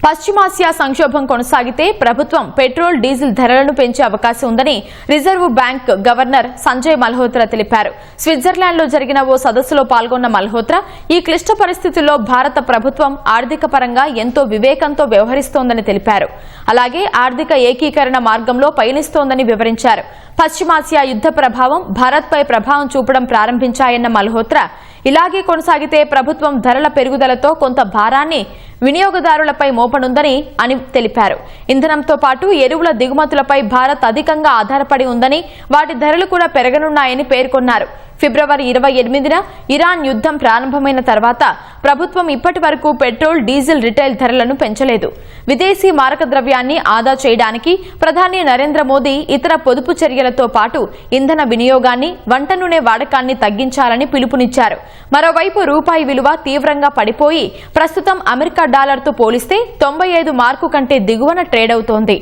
పశ్చిమాసియా సంక్షోభం కొనసాగితే ప్రభుత్వం పెట్రోల్ డీజిల్ ధరలను పెంచే అవకాశం ఉందని reserve bank governor Sanjay Malhotra తెలిపారు. స్విట్జర్లాండ్లో జరిగిన ఓ సదస్సులో పాల్గొన్న మల్హోత్రా ఈ క్లిష్ట పరిస్థితుల్లో భారత ప్రభుత్వం ఆర్థిక పరంగా ఎంతో వివేకంతో వ్యవహరిస్తోందని తెలిపారు. అలాగే ఆర్థిక ఏకీకరణ మార్గంలో పయనిస్తోందని వివరించారు. పశ్చిమాసియా యుద్ధ ప్రభావం భారత్పై ప్రభావం చూపడం ప్రారంభించాయన్న మల్హోత్రా ఇలాగే కొనసాగితే ప్రభుత్వం ధరల పెరుగుదలతో కొంత భారాన్ని వినియోగదారులపై మోపనుందని తెలిపారు. ఇంధనంతో పాటు ఎరువుల దిగుమతులపై భారత్ అధికంగా ఆధారపడి ఉందని వాటి ధరలు కూడా పెరగనున్నాయని పేర్కొన్నారు. ఫిబ్రవరి 28న ఇరాన్ యుద్ధం ప్రారంభమైన తర్వాత ప్రభుత్వం ఇప్పటి వరకు పెట్రోల్ డీజిల్ రిటైల్ ధరలను పెంచలేదు. విదేశీ మారక ద్రవ్యాన్ని ఆదా చేయడానికి ప్రధాని నరేంద్ర మోదీ ఇతర పొదుపు చర్యలతో పాటు ఇంధన వినియోగాన్ని, వంట నూనె వాడకాన్ని తగ్గించాలని పిలుపునిచ్చారు. మరోవైపు రూపాయి విలువ తీవ్రంగా పడిపోయి ప్రస్తుతం అమెరికా డాలర్తో పోలిస్తే 95 మార్కు కంటే దిగువన ట్రేడ్ అవుతోంది.